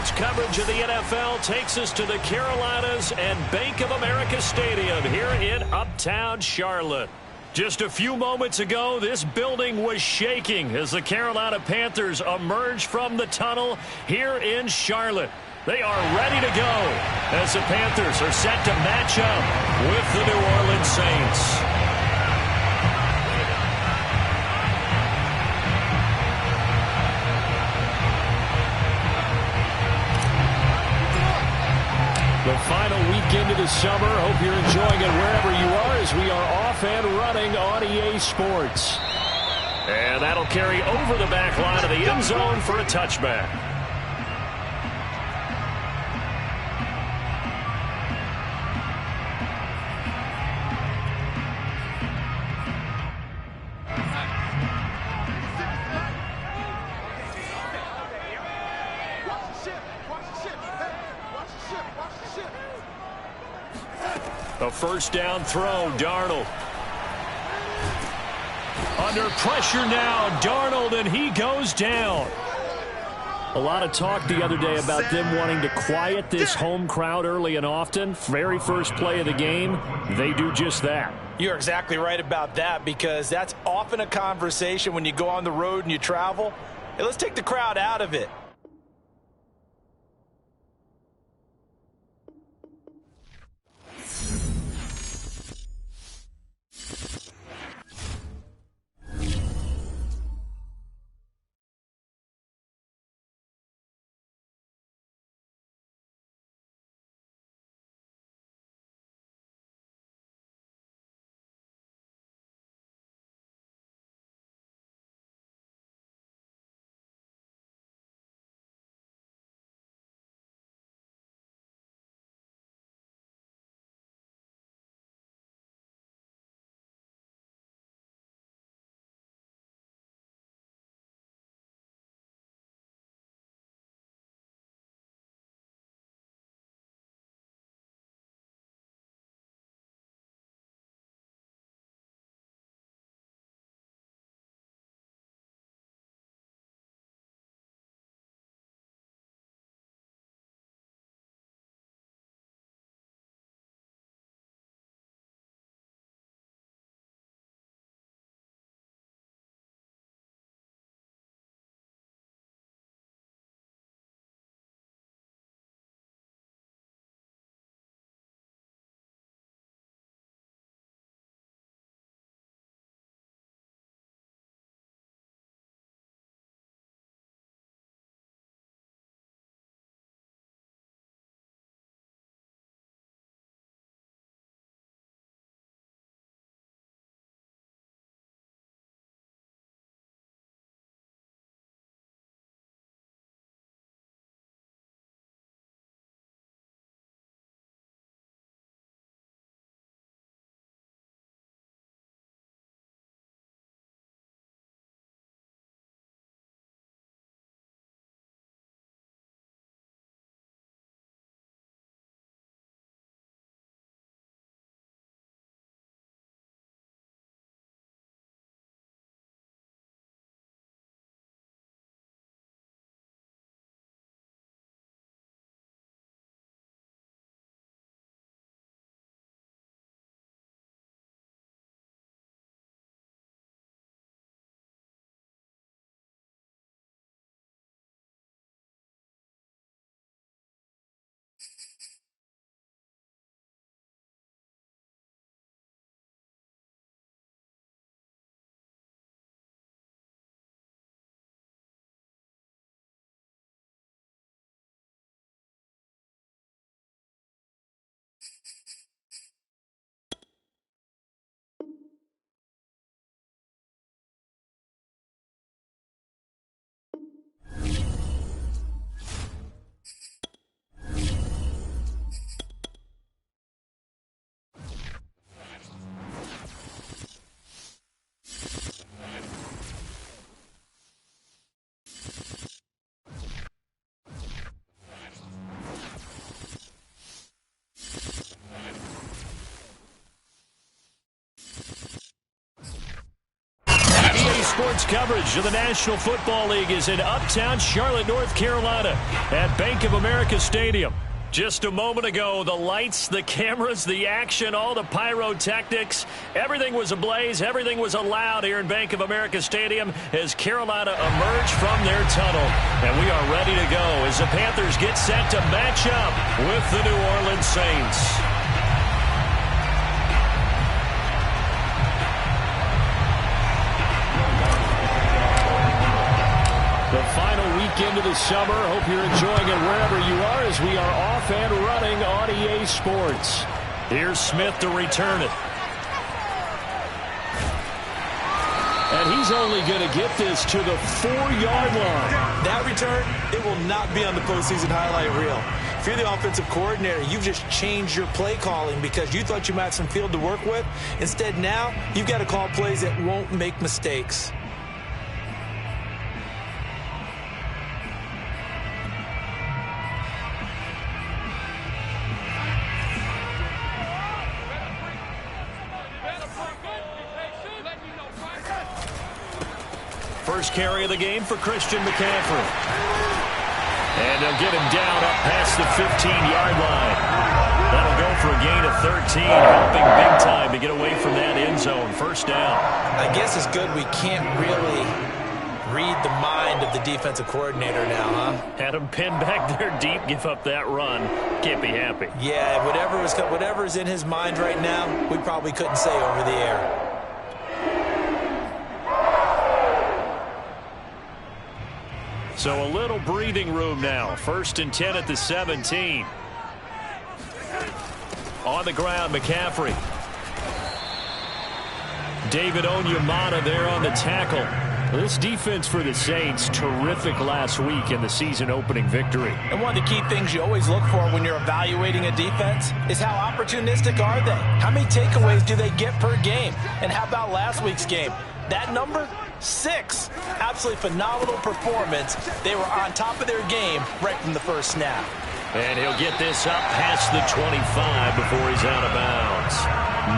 Sports coverage of the NFL takes us to the Carolinas and Bank of America Stadium here in Uptown Charlotte. Just a few moments ago, this building was shaking as the Carolina Panthers emerged from the tunnel here in Charlotte. They are ready to go as the Panthers are set to match up with the New Orleans Saints. The final weekend of the summer. Hope you're enjoying it wherever you are as we are off and running on EA Sports. And that'll carry over the back line of the end zone for a touchback. A first down throw, Darnold. Under pressure now, Darnold, and he goes down. A lot of talk the other day about them wanting to quiet this home crowd early and often. Very first play of the game, they do just that. You're exactly right about that, because that's often a conversation when you go on the road and you travel. Hey, let's take the crowd out of it. Sports coverage of the National Football League is in uptown Charlotte, North Carolina at Bank of America Stadium. Just a moment ago, the lights, the cameras, the action, all the pyrotechnics, everything was ablaze, everything was allowed here in Bank of America Stadium as Carolina emerged from their tunnel. And we are ready to go as the Panthers get set to match up with the New Orleans Saints. The final weekend of the summer. Hope you're enjoying it wherever you are as we are off and running on EA Sports. Here's Smith to return it. And he's only going to get this to the 4-yard line. That return, it will not be on the postseason highlight reel. If you're the offensive coordinator, you've just changed your play calling because you thought you might have some field to work with. Instead, now you've got to call plays that won't make mistakes. First carry of the game for Christian McCaffrey. And they'll get him down up past the 15-yard line. That'll go for a gain of 13, helping big time to get away from that end zone. First down. I guess it's good we can't really read the mind of the defensive coordinator now, huh? Had him pinned back there deep, give up that run. Can't be happy. Yeah, whatever's in his mind right now, we probably couldn't say over the air. So a little breathing room now. 1st and 10 at the 17. On the ground, McCaffrey. David Onyemata there on the tackle. This defense for the Saints, terrific last week in the season-opening victory. And one of the key things you always look for when you're evaluating a defense is how opportunistic are they? How many takeaways do they get per game? And how about last week's game? That number? 6. Absolutely phenomenal performance. They were on top of their game right from the first snap. And he'll get this up past the 25 before he's out of bounds.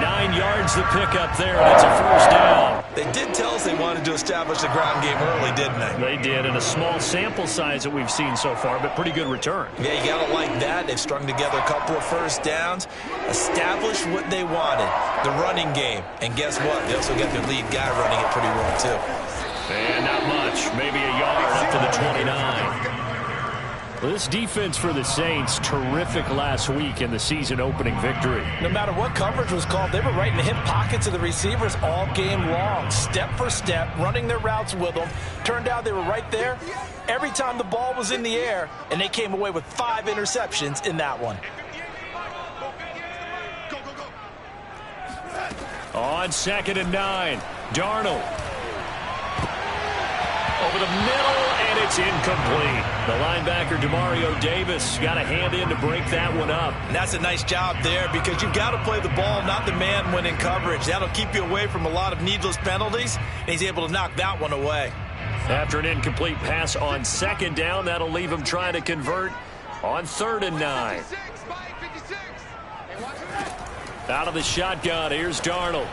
9 yards the pickup there, and it's a first down. They did tell us they wanted to establish the ground game early, didn't they? They did, in a small sample size that we've seen so far, but pretty good return. Yeah, you got to like that. They've strung together a couple of first downs, established what they wanted, the running game. And guess what? They also got their lead guy running it pretty well, too. And not much, maybe a yard up to the 29. This defense for the Saints, terrific last week in the season-opening victory. No matter what coverage was called, they were right in the hip pockets of the receivers all game long, step for step, running their routes with them. Turned out they were right there every time the ball was in the air, and they came away with 5 interceptions in that one. On 2nd and 9, Darnold. Over the middle, and it's incomplete. The linebacker, Demario Davis, got a hand in to break that one up. And that's a nice job there because you've got to play the ball, not the man when in coverage. That'll keep you away from a lot of needless penalties, and he's able to knock that one away. After an incomplete pass on 2nd down, that'll leave him trying to convert on 3rd and 9. Out of the shotgun, here's Darnold.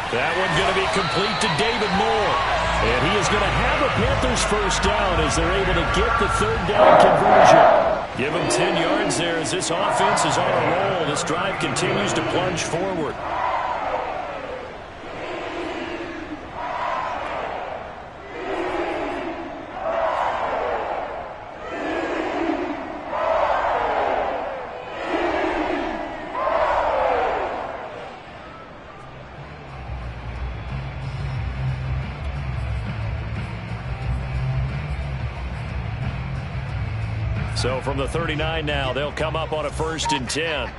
That one's going to be complete to David Moore. And he is going to have a Panthers first down as they're able to get the 3rd down conversion. Give him 10 yards there as this offense is on a roll. This drive continues to plunge forward. So from the 39 now, they'll come up on a 1st and 10.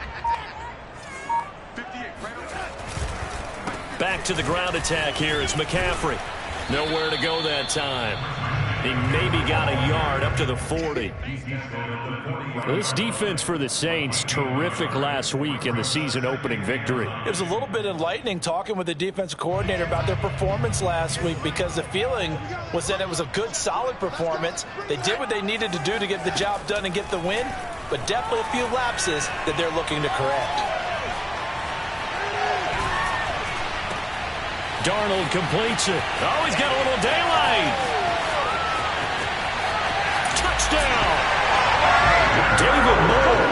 Back to the ground attack here is McCaffrey. Nowhere to go that time. He maybe got a yard up to the 40. This defense for the Saints, terrific last week in the season-opening victory. It was a little bit enlightening talking with the defensive coordinator about their performance last week because the feeling was that it was a good, solid performance. They did what they needed to do to get the job done and get the win, but definitely a few lapses that they're looking to correct. Darnold completes it. Oh, he's got a little daylight. Touchdown. David Moore,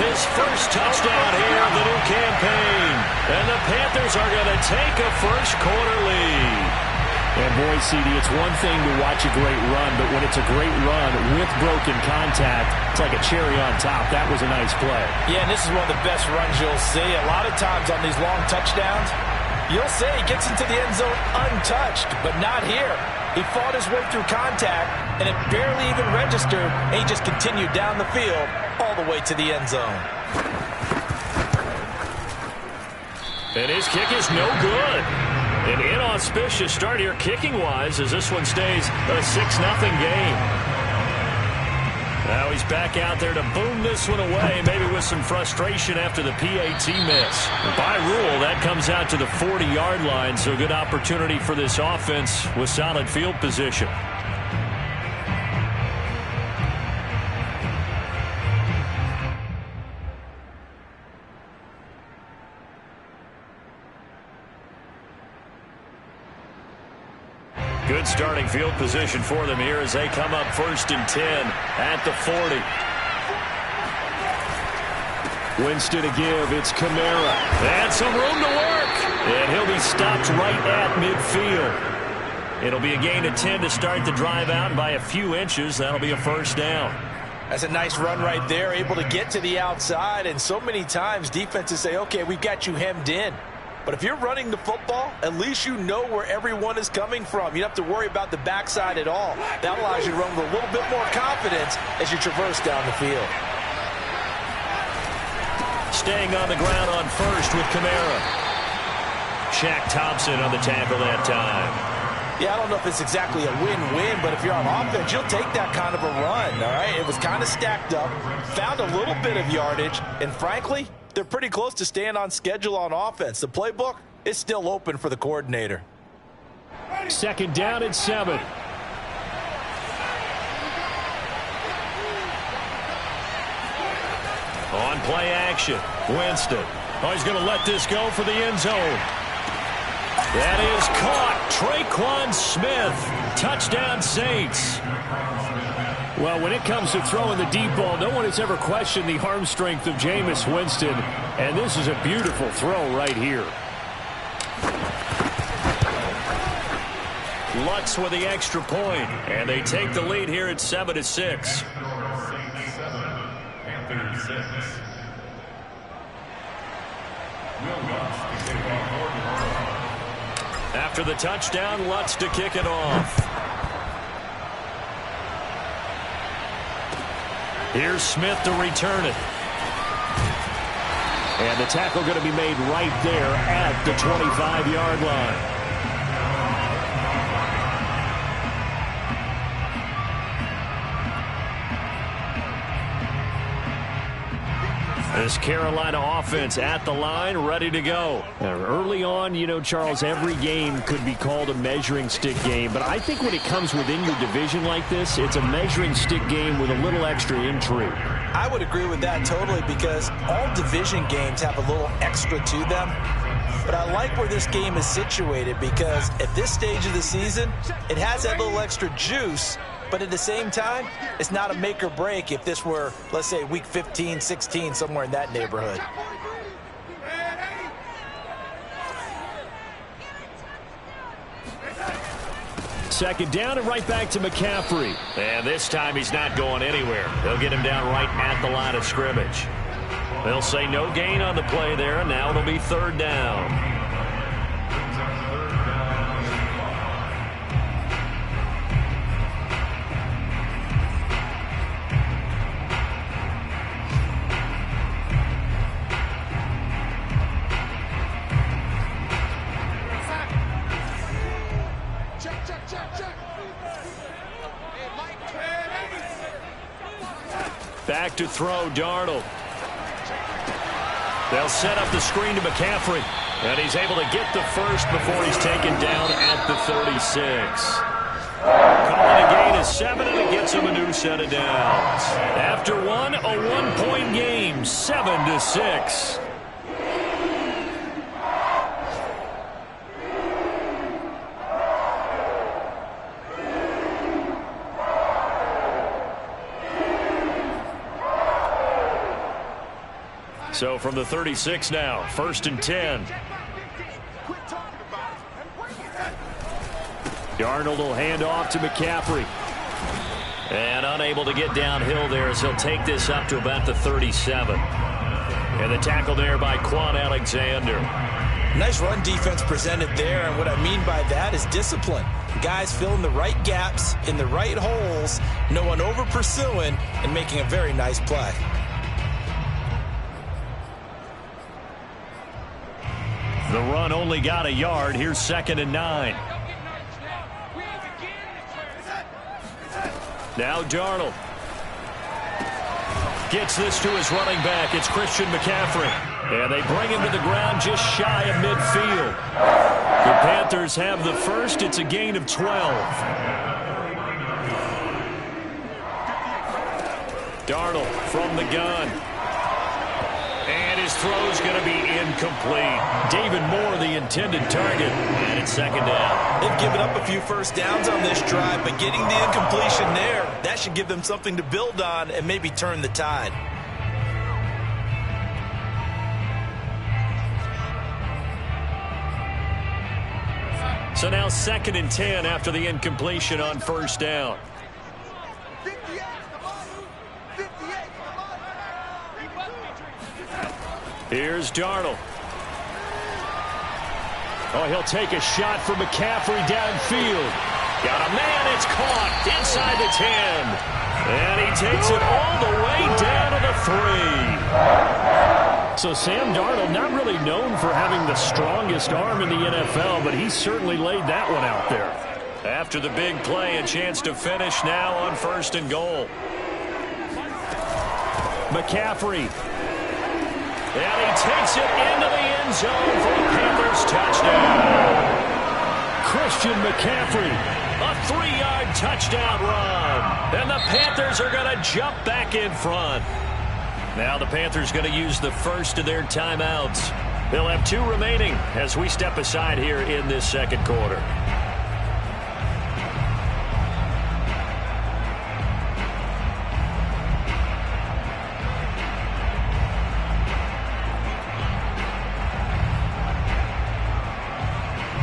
his first touchdown here in the new campaign. And the Panthers are going to take a first-quarter lead. And boy, CD, it's one thing to watch a great run, but when it's a great run with broken contact, it's like a cherry on top. That was a nice play. Yeah, and this is one of the best runs you'll see. A lot of times on these long touchdowns, you'll say he gets into the end zone untouched, but not here. He fought his way through contact, and it barely even registered, and he just continued down the field all the way to the end zone. And his kick is no good. An inauspicious start here kicking-wise as this one stays a 6-0 game. Now he's back out there to boom this one away, maybe with some frustration after the PAT miss. By rule, that comes out to the 40-yard line, so good opportunity for this offense with solid field position. Good starting field position for them here as they come up 1st and 10 at the 40. Winston to give. It's Kamara. And some room to work. And he'll be stopped right at midfield. It'll be a gain of 10 to start the drive out by a few inches. That'll be a first down. That's a nice run right there, able to get to the outside. And so many times defenses say, okay, we've got you hemmed in. But if you're running the football, at least you know where everyone is coming from. You don't have to worry about the backside at all. That allows you to run with a little bit more confidence as you traverse down the field. Staying on the ground on first with Kamara. Shaq Thompson on the tackle that time. Yeah, I don't know if it's exactly a win-win, but if you're on offense, you'll take that kind of a run, all right? It was kind of stacked up, found a little bit of yardage, and frankly, they're pretty close to staying on schedule on offense. The playbook is still open for the coordinator. 2nd down and 7. On play action, Winston. Oh, he's going to let this go for the end zone. That is caught. Traquan Smith. Touchdown, Saints. Well, when it comes to throwing the deep ball, no one has ever questioned the arm strength of Jameis Winston. And this is a beautiful throw right here. Lutz with the extra point. And they take the lead here at 7-6. After the touchdown, Lutz to kick it off. Here's Smith to return it. And the tackle going to be made right there at the 25-yard line. This Carolina offense at the line, ready to go. Early on, you know, Charles, every game could be called a measuring stick game. But I think when it comes within your division like this, it's a measuring stick game with a little extra intrigue. I would agree with that totally because all division games have a little extra to them. But I like where this game is situated because at this stage of the season, it has that little extra juice. But at the same time, it's not a make or break if this were, let's say, week 15, 16, somewhere in that neighborhood. Second down and right back to McCaffrey. And this time he's not going anywhere. They'll get him down right at the line of scrimmage. They'll say no gain on the play there, and now it'll be 3rd down. Back to throw, Darnold. They'll set up the screen to McCaffrey. And he's able to get the first before he's taken down at the 36. Calling a gain of 7, and it gets him a new set of downs. After one, a 1-point game, 7-6. So from the 36 now, 1st and 10. Darnold will hand off to McCaffrey. And unable to get downhill there as he'll take this up to about the 37. And the tackle there by Quan Alexander. Nice run defense presented there, and what I mean by that is discipline. Guys filling the right gaps in the right holes, no one over pursuing, and making a very nice play. The run only got a yard. Here's 2nd and 9. Now Darnold gets this to his running back. It's Christian McCaffrey. And they bring him to the ground just shy of midfield. The Panthers have the first. It's a gain of 12. Darnold from the gun. And his throw's going to be incomplete. David Moore, the intended target. And it's 2nd down. They've given up a few first downs on this drive, but getting the incompletion there, that should give them something to build on and maybe turn the tide. So now 2nd and 10 after the incompletion on 1st down. Here's Darnold. Oh, he'll take a shot for McCaffrey downfield. Got a man, it's caught inside the 10. And he takes it all the way down to the 3. So Sam Darnold, not really known for having the strongest arm in the NFL, but he certainly laid that one out there. After the big play, a chance to finish now on 1st and goal. McCaffrey. And he takes it into the end zone for a Panthers touchdown. Christian McCaffrey, a 3-yard touchdown run. And the Panthers are going to jump back in front. Now the Panthers going to use the first of their timeouts. They'll have 2 remaining as we step aside here in this 2nd quarter.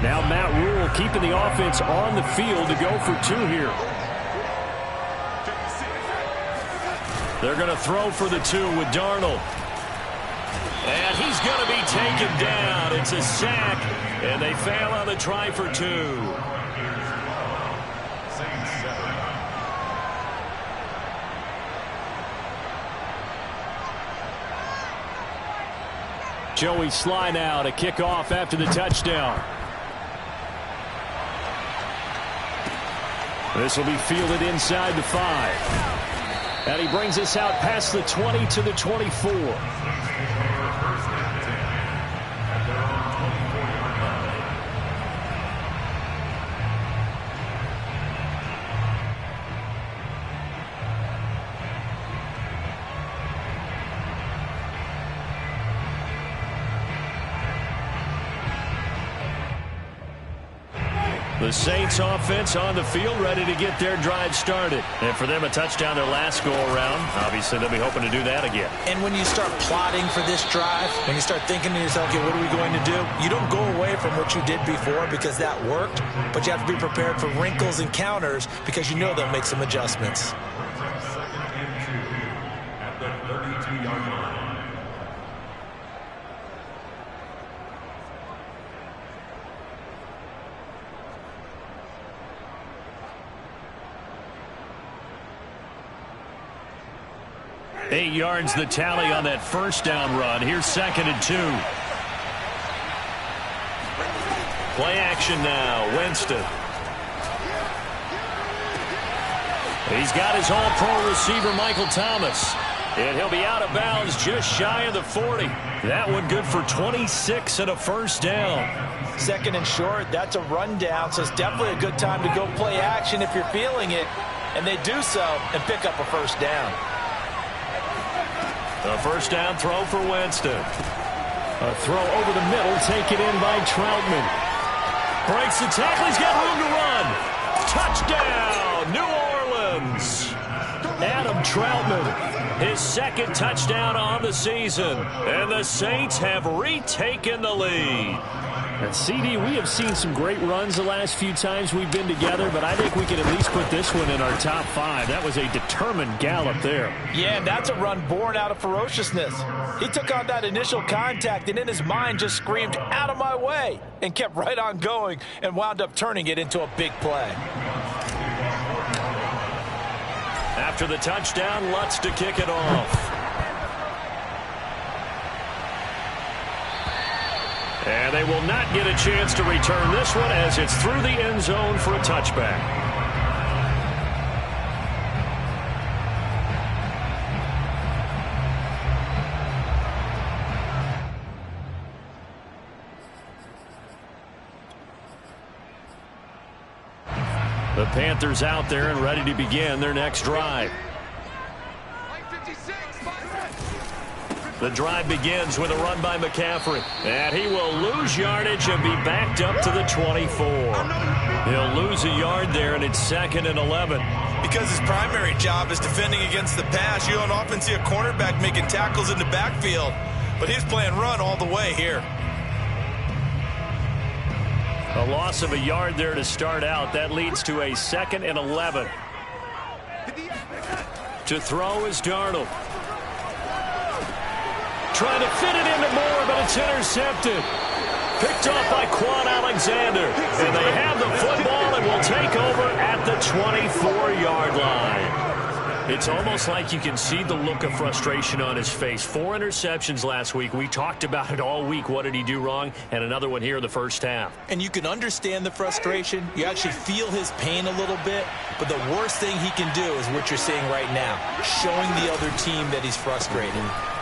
Now Matt Rule keeping the offense on the field to go for 2 here. They're going to throw for the 2 with Darnold. And he's going to be taken down. It's a sack, and they fail on the try for 2. Joey Sly now to kick off after the touchdown. This will be fielded inside the 5. And he brings us out past the 20 to the 24. The Saints offense on the field ready to get their drive started. And for them, a touchdown their last go-around. Obviously, they'll be hoping to do that again. And when you start plotting for this drive, when you start thinking to yourself, okay, what are we going to do? You don't go away from what you did before because that worked, but you have to be prepared for wrinkles and counters because you know they'll make some adjustments. At the 32-yard line. Eight yards the tally on that first down run. Here's 2nd and 2. Play action now. Winston. He's got his all-pro receiver, Michael Thomas. And he'll be out of bounds just shy of the 40. That one good for 26 and a first down. 2nd and short, that's a rundown, so it's definitely a good time to go play action if you're feeling it. And they do so and pick up a first down. A first down throw for Winston. A throw over the middle, taken in by Troutman. Breaks the tackle, he's got room to run. Touchdown, New Orleans. Adam Troutman. his second touchdown on the season. And the Saints have retaken the lead. And CD, we have seen some great runs the last few times we've been together, but I think we can at least put this one in our top 5. That was a determined gallop there. Yeah, and that's a run born out of ferociousness. He took on that initial contact and in his mind just screamed, "Out of my way," and kept right on going and wound up turning it into a big play. After the touchdown, Lutz to kick it off. And they will not get a chance to return this one as it's through the end zone for a touchback. The Panthers out there and ready to begin their next drive. The drive begins with a run by McCaffrey. And he will lose yardage and be backed up to the 24. He'll lose a yard there, and it's 2nd and 11. Because his primary job is defending against the pass, you don't often see a cornerback making tackles in the backfield. But he's playing run all the way here. A loss of a yard there to start out. That leads to a 2nd and 11. To throw is Darnold. Trying to fit it into Moore, but it's intercepted. Picked off by Quan Alexander. And they have the football and will take over at the 24-yard line. It's almost like you can see the look of frustration on his face. 4 interceptions last week. We talked about it all week. What did he do wrong? And another one here in the first half. And you can understand the frustration. You actually feel his pain a little bit. But the worst thing he can do is what you're seeing right now, showing the other team that he's frustrated.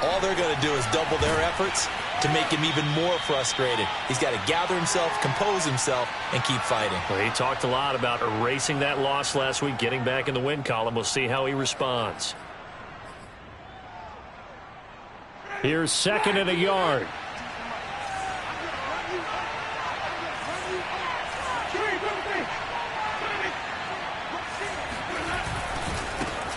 All they're going to do is double their efforts to make him even more frustrated. He's got to gather himself, compose himself, and keep fighting. Well, he talked a lot about erasing that loss last week, getting back in the win column. We'll see how he responds. Here's 2nd and a yard.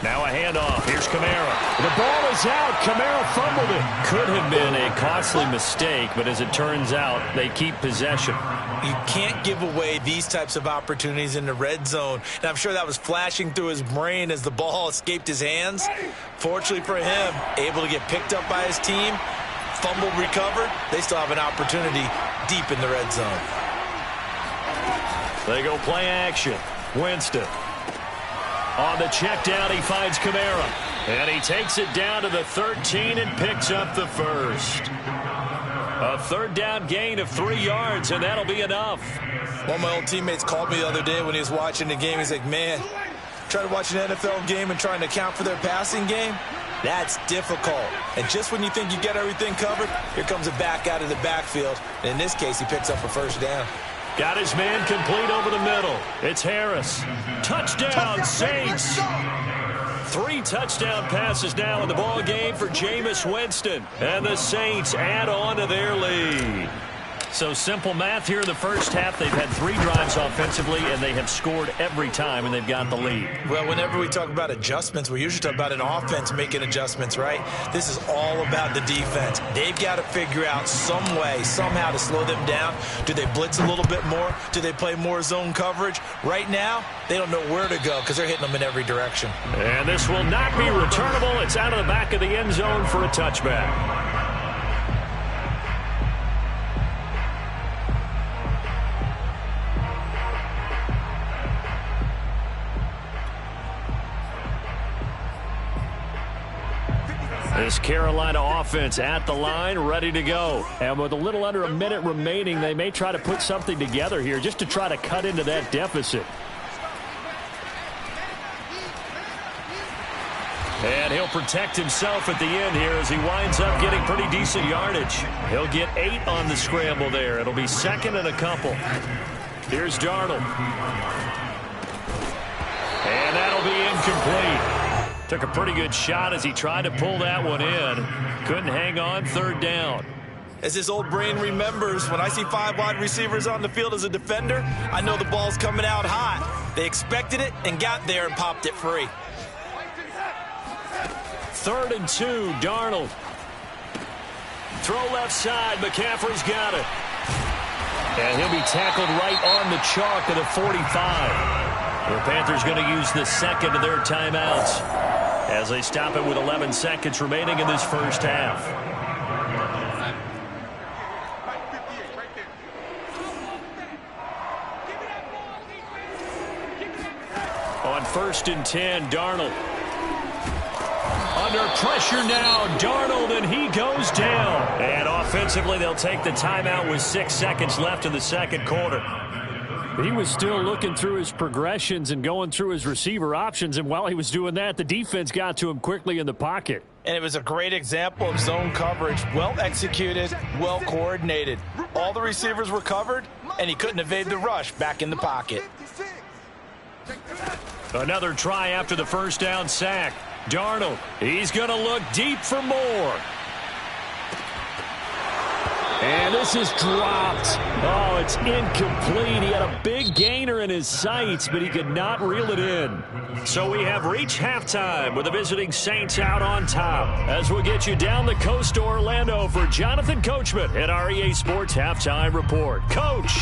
Now a handoff. Here's Kamara. The ball is out. Kamara fumbled it. Could have been a costly mistake, but as it turns out, they keep possession. You can't give away these types of opportunities in the red zone. And I'm sure that was flashing through his brain as the ball escaped his hands. Fortunately for him, able to get picked up by his team, fumbled, recovered. They still have an opportunity deep in the red zone. They go play action. Winston. On the check down, he finds Kamara. And he takes it down to the 13 and picks up the first. A 3rd down gain of 3 yards, and that'll be enough. One of my old teammates called me the other day when he was watching the game. He's like, man, trying to watch an NFL game and trying to account for their passing game, that's difficult. And just when you think you get everything covered, here comes a back out of the backfield. And in this case, he picks up a 1st down. Got his man complete over the middle. It's Harris. Touchdown, Saints. 3 touchdown passes now in the ball game for Jameis Winston. And the Saints add on to their lead. So simple math here in the first half. They've had 3 drives offensively, and they have scored every time, and they've got the lead. Well, whenever we talk about adjustments, we usually talk about an offense making adjustments, right? This is all about the defense. They've got to figure out some way, somehow to slow them down. Do they blitz a little bit more? Do they play more zone coverage? Right now, they don't know where to go because they're hitting them in every direction. And this will not be returnable. It's out of the back of the end zone for a touchback. This Carolina offense at the line, ready to go. And with a little under a minute remaining, they may try to put something together here just to try to cut into that deficit. And he'll protect himself at the end here as he winds up getting pretty decent yardage. He'll get 8 on the scramble there. It'll be 2nd and a couple. Here's Darnold. And that'll be incomplete. Took a pretty good shot as he tried to pull that one in. Couldn't hang on, 3rd down. As his old brain remembers, when I see 5 wide receivers on the field as a defender, I know the ball's coming out hot. They expected it and got there and popped it free. 3rd and 2. Darnold. Throw left side. McCaffrey's got it. And he'll be tackled right on the chalk of the 45. The Panthers going to use the second of their timeouts as they stop it with 11 seconds remaining in this first half. On 1st and 10, Darnold. Under pressure now, Darnold, and he goes down. And offensively, they'll take the timeout with 6 seconds left in the second quarter. He was still looking through his progressions and going through his receiver options, and while he was doing that, the defense got to him quickly in the pocket. And it was a great example of zone coverage. Well executed, well coordinated. All the receivers were covered, and he couldn't evade the rush back in the pocket. Another try after the first down sack. Darnold, he's going to look deep for more. And this is dropped. Oh, it's incomplete. He had a big gainer in his sights, but he could not reel it in. So we have reached halftime with the visiting Saints out on top. As we'll get you down the coast to Orlando for Jonathan Coachman at our EA Sports Halftime Report. Coach.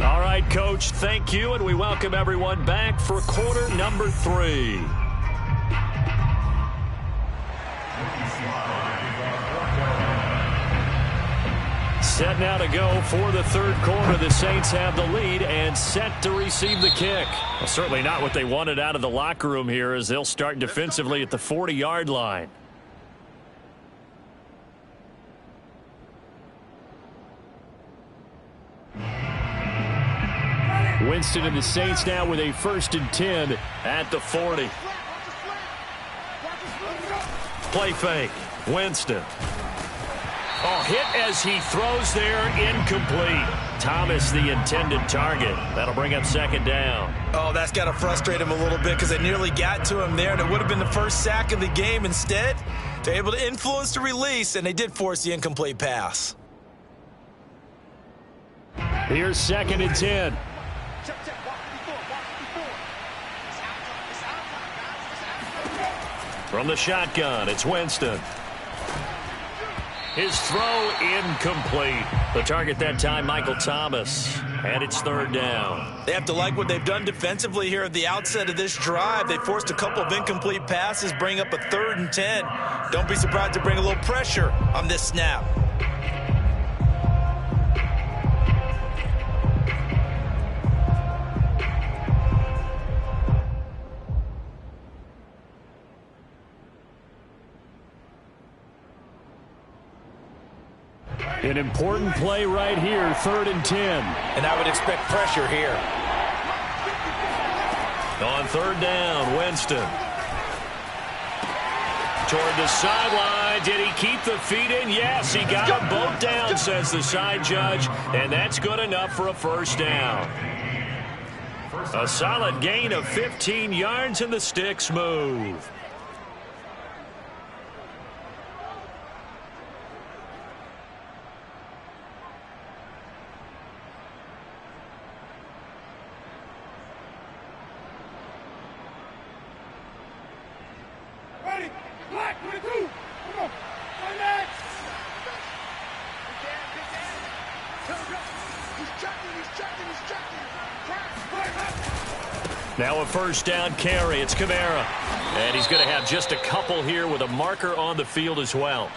All right, Coach, thank you, and we welcome everyone back for quarter number 3. Set now to go for the third quarter. The Saints have the lead and set to receive the kick. Well, certainly not what they wanted out of the locker room here, as they'll start defensively at the 40-yard line. Winston and the Saints now with a 1st and 10 at the 40. Play fake. Winston. Oh, hit as he throws there, incomplete. Thomas, the intended target. That'll bring up 2nd down. Oh, that's got to frustrate him a little bit because they nearly got to him there, and it would have been the first sack of the game. Instead, they're able to influence the release, and they did force the incomplete pass. Here's 2nd and 10. From the shotgun, it's Winston. His throw incomplete. The target that time, Michael Thomas. And it's 3rd down. They have to like what they've done defensively here at the outset of this drive. They forced a couple of incomplete passes, bring up a 3rd and 10. Don't be surprised to bring a little pressure on this snap. An important play right here, 3rd and 10. And I would expect pressure here. On 3rd down, Winston. Toward the sideline. Did he keep the feet in? Yes, he got them both down, says the side judge. And that's good enough for a 1st down. A solid gain of 15 yards, and the sticks move. Now a 1st down carry. It's Kamara. And he's going to have just a couple here with a marker on the field as well.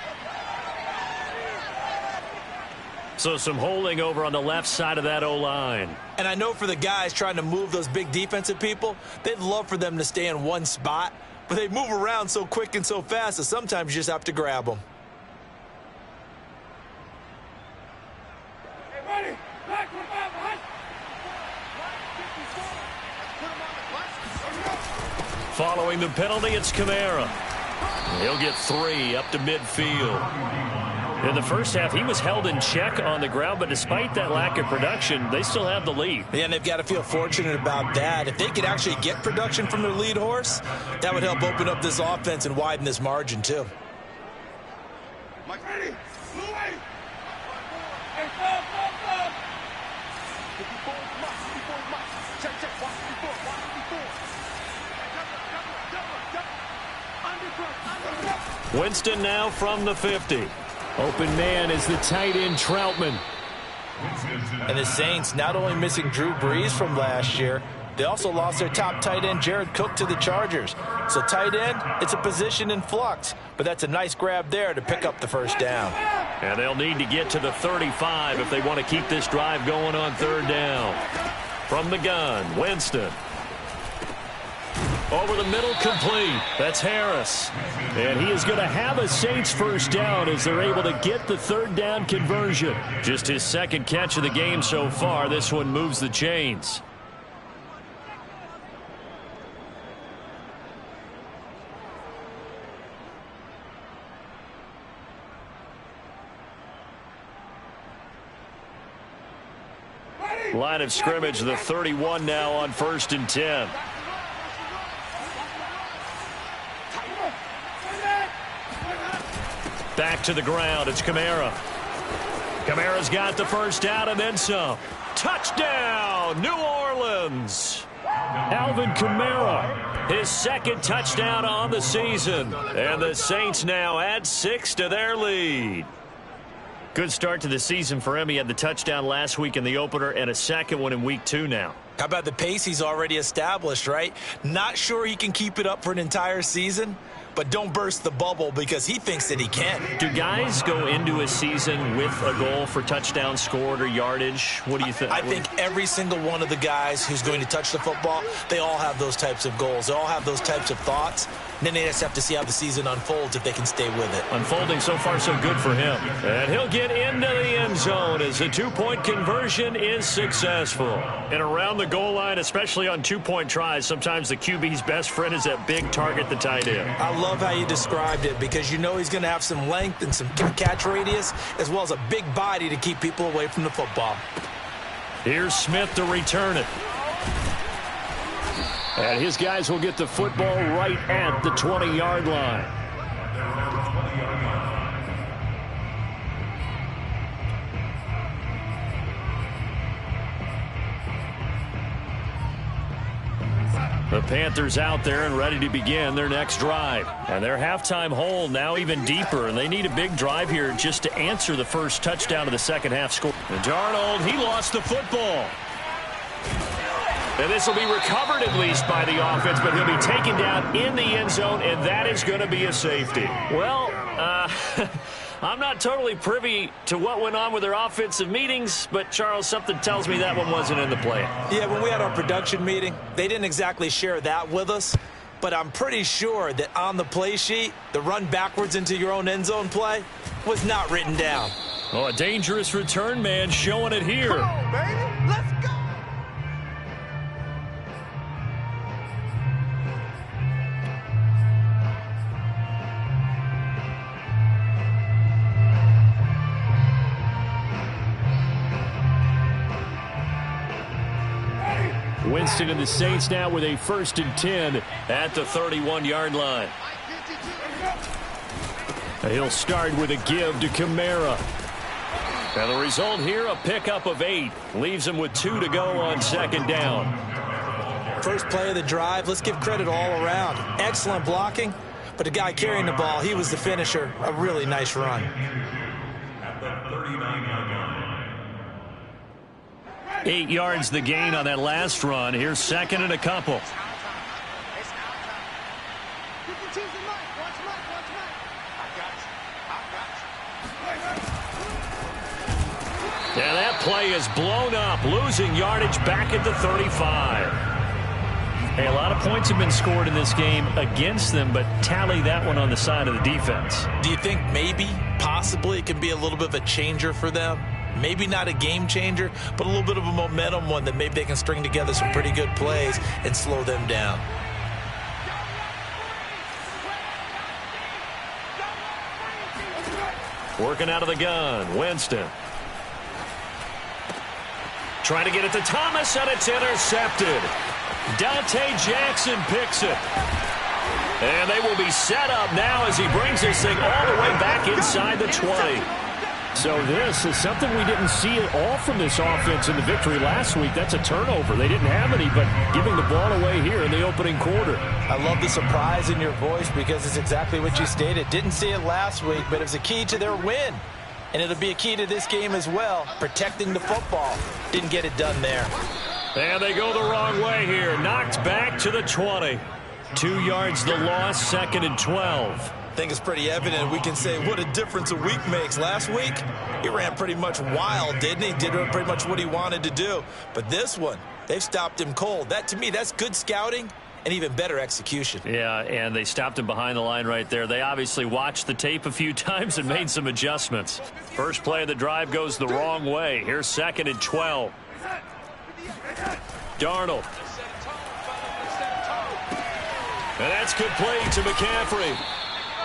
So some holding over on the left side of that O-line. And I know for the guys trying to move those big defensive people, they'd love for them to stay in one spot. But they move around so quick and so fast that sometimes you just have to grab them. Following the penalty, it's Kamara. He'll get 3 up to midfield. In the first half, he was held in check on the ground, but despite that lack of production, they still have the lead. Yeah, and they've got to feel fortunate about that. If they could actually get production from their lead horse, that would help open up this offense and widen this margin, too. Winston now from the 50. Open man is the tight end Troutman. And the Saints not only missing Drew Brees from last year, they also lost their top tight end, Jared Cook, to the Chargers. So tight end, it's a position in flux. But that's a nice grab there to pick up the first down. And they'll need to get to the 35 if they want to keep this drive going on third down. From the gun, Winston. Over the middle, complete. That's Harris. And he is going to have a Saints first down as they're able to get the third down conversion. Just his second catch of the game so far. This one moves the chains. Line of scrimmage, the 31 now on 1st and 10. Back to the ground. It's Kamara. Kamara's got the first down and then some. Touchdown, New Orleans. Alvin Kamara. His second touchdown on the season. And the Saints now add 6 to their lead. Good start to the season for him. He had the touchdown last week in the opener and a second one in week 2 now. How about the pace he's already established, right? Not sure he can keep it up for an entire season, but don't burst the bubble because he thinks that he can. Do guys go into a season with a goal for touchdown scored or yardage? What do you think? I think every single one of the guys who's going to touch the football, they all have those types of goals. They all have those types of thoughts. And then they just have to see how the season unfolds if they can stay with it. Unfolding so far so good for him. And he'll get into the end zone as the 2-point conversion is successful. And around the goal line, especially on 2-point tries, sometimes the QB's best friend is that big target, the tight end. I love how you described it because you know he's going to have some length and some catch radius as well as a big body to keep people away from the football. Here's Smith to return it. And his guys will get the football right at the 20-yard line. The Panthers out there and ready to begin their next drive. And their halftime hole now even deeper, and they need a big drive here just to answer the first touchdown of the second half score. And Darnold, he lost the football. And this will be recovered at least by the offense, but he'll be taken down in the end zone, and that is going to be a safety. Well, I'm not totally privy to what went on with their offensive meetings, but, Charles, something tells me that one wasn't in the plan. Yeah, when we had our production meeting, they didn't exactly share that with us, but I'm pretty sure that on the play sheet, the run backwards into your own end zone play was not written down. Oh, a dangerous return man showing it here. Come on, baby. Let's go. Winston and the Saints now with a 1st and 10 at the 31-yard line. He'll start with a give to Kamara. And the result here, a pickup of 8. Leaves him with 2 to go on second down. First play of the drive, let's give credit all around. Excellent blocking, but the guy carrying the ball, he was the finisher. A really nice run. At the 39-yard line. 8 yards the gain on that last run. Here's second and a couple. And that play is blown up, losing yardage back at the 35. Hey, a lot of points have been scored in this game against them, but tally that one on the side of the defense. Do you think maybe, possibly, it can be a little bit of a changer for them? Maybe not a game changer, but a little bit of a momentum one that maybe they can string together some pretty good plays and slow them down. Working out of the gun, Winston. Trying to get it to Thomas, and it's intercepted. Dante Jackson picks it. And they will be set up now as he brings this thing all the way back inside the 20. So this is something we didn't see at all from this offense in the victory last week. That's a turnover. They didn't have any, but giving the ball away here in the opening quarter. I love the surprise in your voice because it's exactly what you stated. Didn't see it last week, but it was a key to their win. And it'll be a key to this game as well, protecting the football. Didn't get it done there. And they go the wrong way here. Knocked back to the 20. 2 yards the loss, 2nd and 12. I think it's pretty evident we can say what a difference a week makes. Last week, he ran pretty much wild, didn't he? Did pretty much what he wanted to do. But this one, they've stopped him cold. That, to me, that's good scouting and even better execution. Yeah, and they stopped him behind the line right there. They obviously watched the tape a few times and made some adjustments. First play of the drive goes the wrong way. Here's 2nd and 12. Darnold. And that's complete to McCaffrey.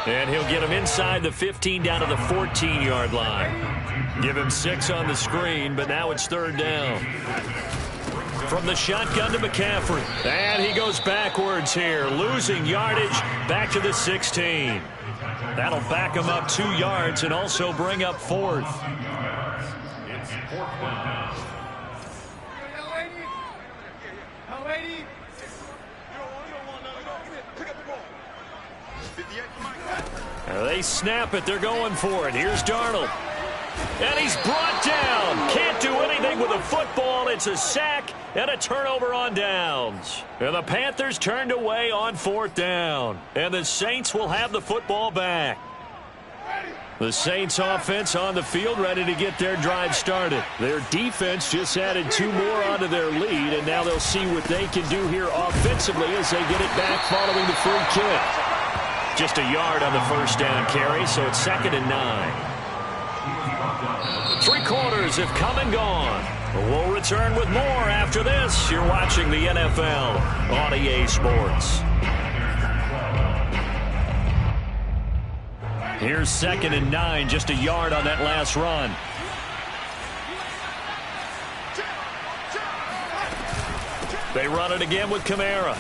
And he'll get him inside the 15 down to the 14-yard line. Give him 6 on the screen, but now it's 3rd down. From the shotgun to McCaffrey. And he goes backwards here, losing yardage back to the 16. That'll back him up 2 yards and also bring up 4th. It's 4th down. They snap it. They're going for it. Here's Darnold. And he's brought down. Can't do anything with a football. It's a sack and a turnover on downs. And the Panthers turned away on 4th down. And the Saints will have the football back. The Saints offense on the field ready to get their drive started. Their defense just added 2 more onto their lead, and now they'll see what they can do here offensively as they get it back following the free kick. Just a yard on the first down carry, so it's 2nd and 9. 3 quarters have come and gone. We'll return with more after this. You're watching the NFL on EA Sports. Here's 2nd and 9, just a yard on that last run. They run it again with Kamara.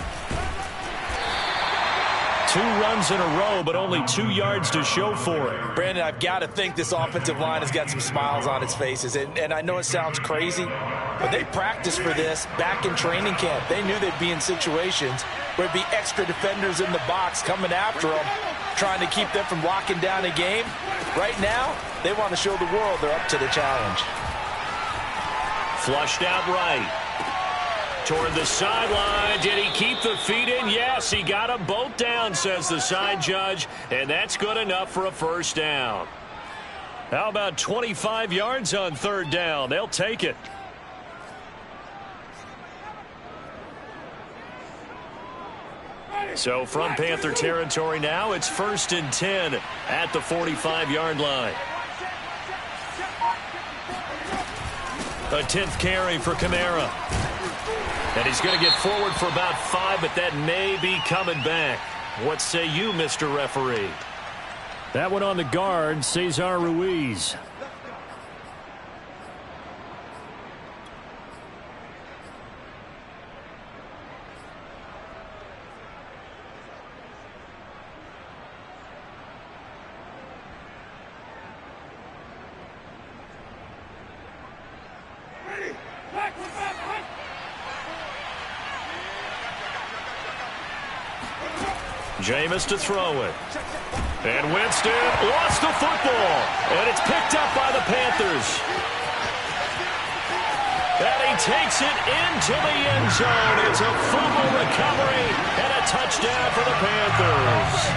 2 runs in a row, but only 2 yards to show for it. Brandon, I've got to think this offensive line has got some smiles on its faces. And I know it sounds crazy, but they practiced for this back in training camp. They knew they'd be in situations where it'd be extra defenders in the box coming after them, trying to keep them from locking down a game. Right now, they want to show the world they're up to the challenge. Flushed out right. Toward the sideline. Did he keep the feet in? Yes, he got them both down, says the side judge, and that's good enough for a first down. How about 25 yards on 3rd down? They'll take it. So from Panther territory now, it's 1st and 10 at the 45-yard line. A 10th carry for Kamara. And he's going to get forward for about 5, but that may be coming back. What say you, Mr. Referee? That one on the guard, Cesar Ruiz. Jameis to throw it. And Winston lost the football. And it's picked up by the Panthers. And he takes it into the end zone. It's a fumble recovery and a touchdown for the Panthers.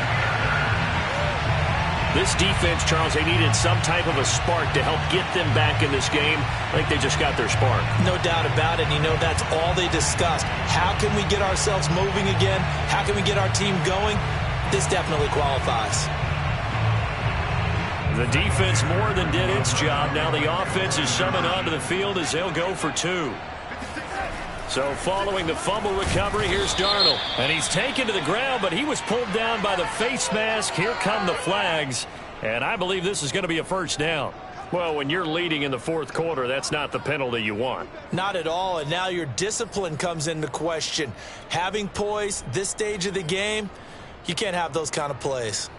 This defense, Charles, they needed some type of a spark to help get them back in this game. I think they just got their spark. No doubt about it. And you know, that's all they discussed. How can we get ourselves moving again? How can we get our team going? This definitely qualifies. The defense more than did its job. Now the offense is summoned onto the field as they'll go for 2. So following the fumble recovery, here's Darnold. And he's taken to the ground, but he was pulled down by the face mask. Here come the flags. And I believe this is going to be a first down. Well, when you're leading in the 4th quarter, that's not the penalty you want. Not at all. And now your discipline comes into question. Having poise this stage of the game, you can't have those kind of plays.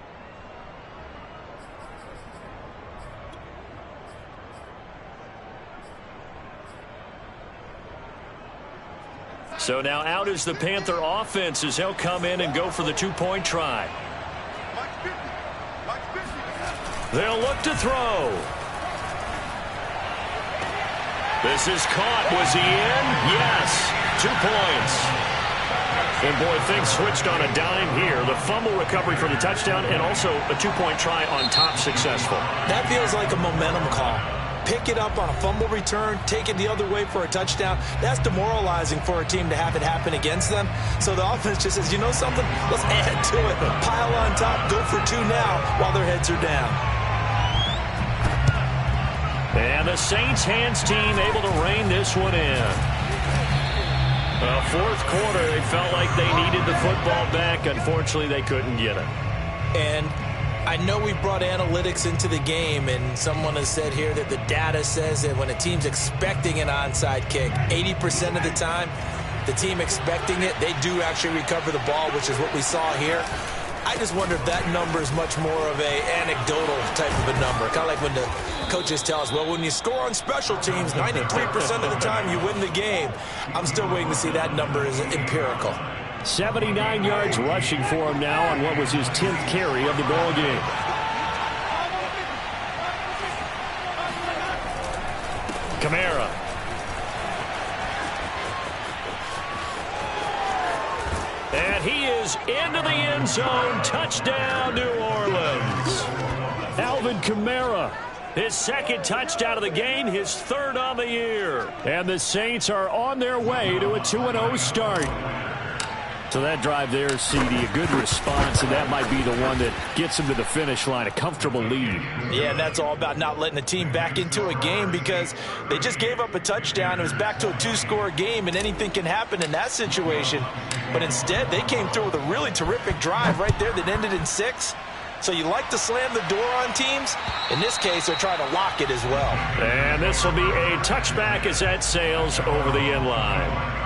So now out is the Panther offense as he'll come in and go for the two-point try. They'll look to throw. This is caught. Was he in? Yes. 2 points. And, boy, things switched on a dime here. The fumble recovery for the touchdown and also a two-point try on top successful. That feels like a momentum call. Pick it up on a fumble return, take it the other way for a touchdown. That's demoralizing for a team to have it happen against them. So the offense just says, you know something? Let's add to it. Pile on top, go for 2 now while their heads are down. And the Saints hands team able to rein this one in. Fourth quarter, they felt like they needed the football back. Unfortunately, they couldn't get it. And I know we brought analytics into the game, and someone has said here that the data says that when a team's expecting an onside kick, 80% of the time, the team expecting it, they do actually recover the ball, which is what we saw here. I just wonder if that number is much more of a anecdotal type of a number. Kind of like when the coaches tell us, well, when you score on special teams, 93% of the time you win the game. I'm still waiting to see that number is empirical. 79 yards rushing for him now on what was his 10th carry of the ball game. Kamara. And he is into the end zone. Touchdown, New Orleans. Alvin Kamara, his second touchdown of the game, his third on the year. And the Saints are on their way to a 2-0 start. So that drive there, CD, a good response, and that might be the one that gets them to the finish line, a comfortable lead. Yeah, and that's all about not letting the team back into a game because they just gave up a touchdown. It was back to a 2-score game, and anything can happen in that situation. But instead, they came through with a really terrific drive right there that ended in 6. So you like to slam the door on teams. In this case, they're trying to lock it as well. And this will be a touchback as that sails over the end line.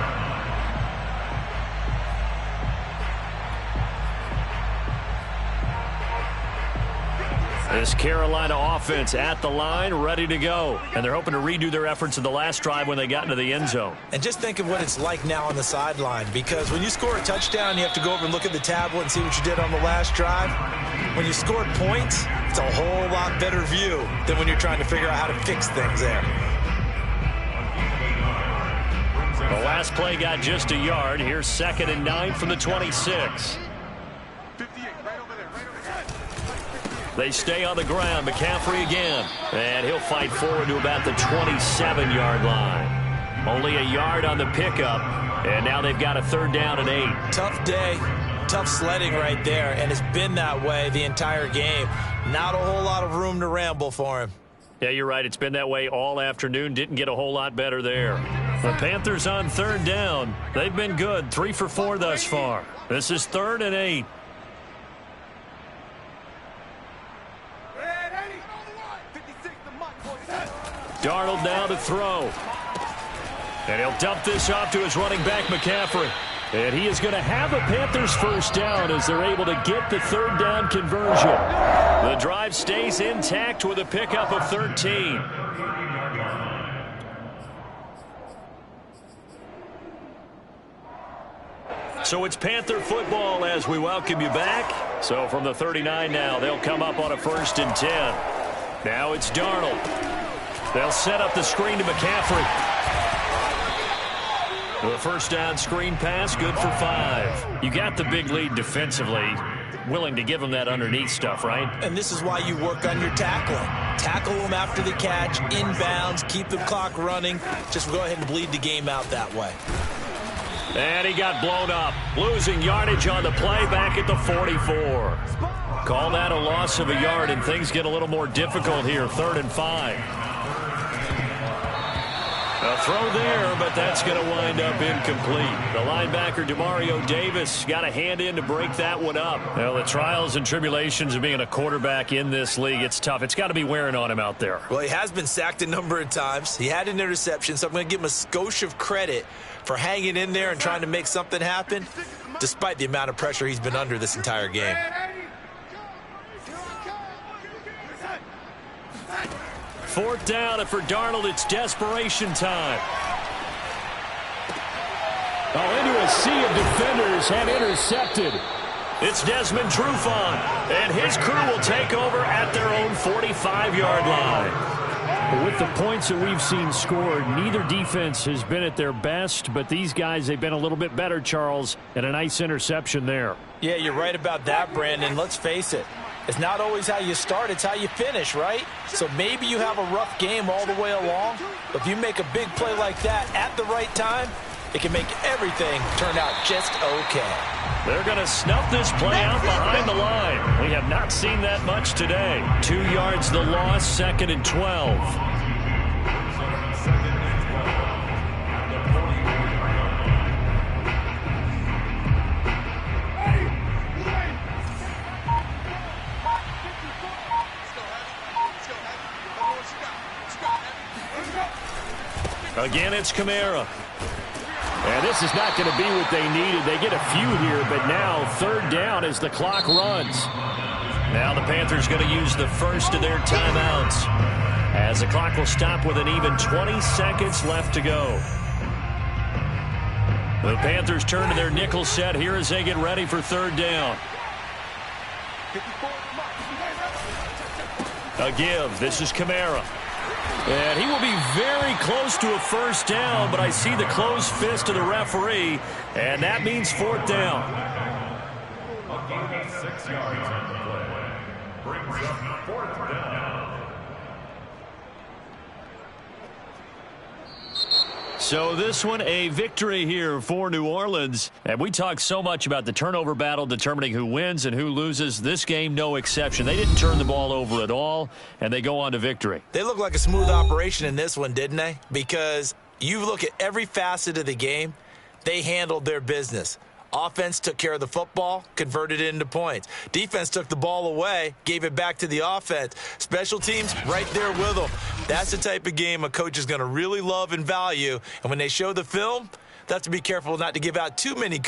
This Carolina offense at the line, ready to go. And they're hoping to redo their efforts in the last drive when they got into the end zone. And just think of what it's like now on the sideline, because when you score a touchdown, you have to go over and look at the tablet and see what you did on the last drive. When you scored points, it's a whole lot better view than when you're trying to figure out how to fix things there. The last play got just a yard. Here's 2nd and 9 from the 26. They stay on the ground. McCaffrey again. And he'll fight forward to about the 27-yard line. Only a yard on the pickup. And now they've got a 3rd down and 8. Tough day. Tough sledding right there. And it's been that way the entire game. Not a whole lot of room to ramble for him. Yeah, you're right. It's been that way all afternoon. Didn't get a whole lot better there. The Panthers on 3rd down. They've been good. 3 for 4 thus far. This is 3rd and 8. Darnold now to throw. And he'll dump this off to his running back, McCaffrey. And he is going to have a Panthers 1st down as they're able to get the 3rd down conversion. The drive stays intact with a pickup of 13. So it's Panther football as we welcome you back. So from the 39 now, they'll come up on a 1st and 10. Now it's Darnold. They'll set up the screen to McCaffrey. The 1st down screen pass, good for 5. You got the big lead defensively. Willing to give them that underneath stuff, right? And this is why you work on your tackling. Tackle them after the catch, inbounds, keep the clock running. Just go ahead and bleed the game out that way. And he got blown up. Losing yardage on the play back at the 44. Call that a loss of a yard, and things get a little more difficult here. 3rd and 5. A throw there, but that's going to wind up incomplete. The linebacker, Demario Davis, got a hand in to break that one up. Well, the trials and tribulations of being a quarterback in this league, it's tough. It's got to be wearing on him out there. Well, he has been sacked a number of times. He had an interception, so I'm going to give him a skosh of credit for hanging in there and trying to make something happen, despite the amount of pressure he's been under this entire game. 4th down, and for Darnold, it's desperation time. Oh, sea of defenders had intercepted. It's Desmond Trufant, and his crew will take over at their own 45-yard line. With the points that we've seen scored, neither defense has been at their best, but these guys, they've been a little bit better, Charles, and a nice interception there. Yeah, you're right about that, Brandon. Let's face it. It's not always how you start, it's how you finish, right? So maybe you have a rough game all the way along, but if you make a big play like that at the right time, it can make everything turn out just okay. They're going to snuff this play out behind the line. We have not seen that much today. 2 yards the loss, 2nd and 12. Again, it's Kamara. And this is not going to be what they needed. They get a few here, but now 3rd down as the clock runs. Now the Panthers going to use the first of their timeouts, as the clock will stop with an even 20 seconds left to go. The Panthers turn to their nickel set here as they get ready for 3rd down. A give. This is Kamara. And he will be very close to a 1st down, but I see the closed fist of the referee, and that means 4th down. 6 yards on the play. Brings up 4th down. So this one, a victory here for New Orleans. And we talk so much about the turnover battle determining who wins and who loses. This game, no exception. They didn't turn the ball over at all, and they go on to victory. They look like a smooth operation in this one, didn't they? Because you look at every facet of the game, they handled their business. Offense took care of the football, converted it into points. Defense took the ball away, gave it back to the offense. Special teams right there with them. That's the type of game a coach is going to really love and value. And when they show the film, they have to be careful not to give out too many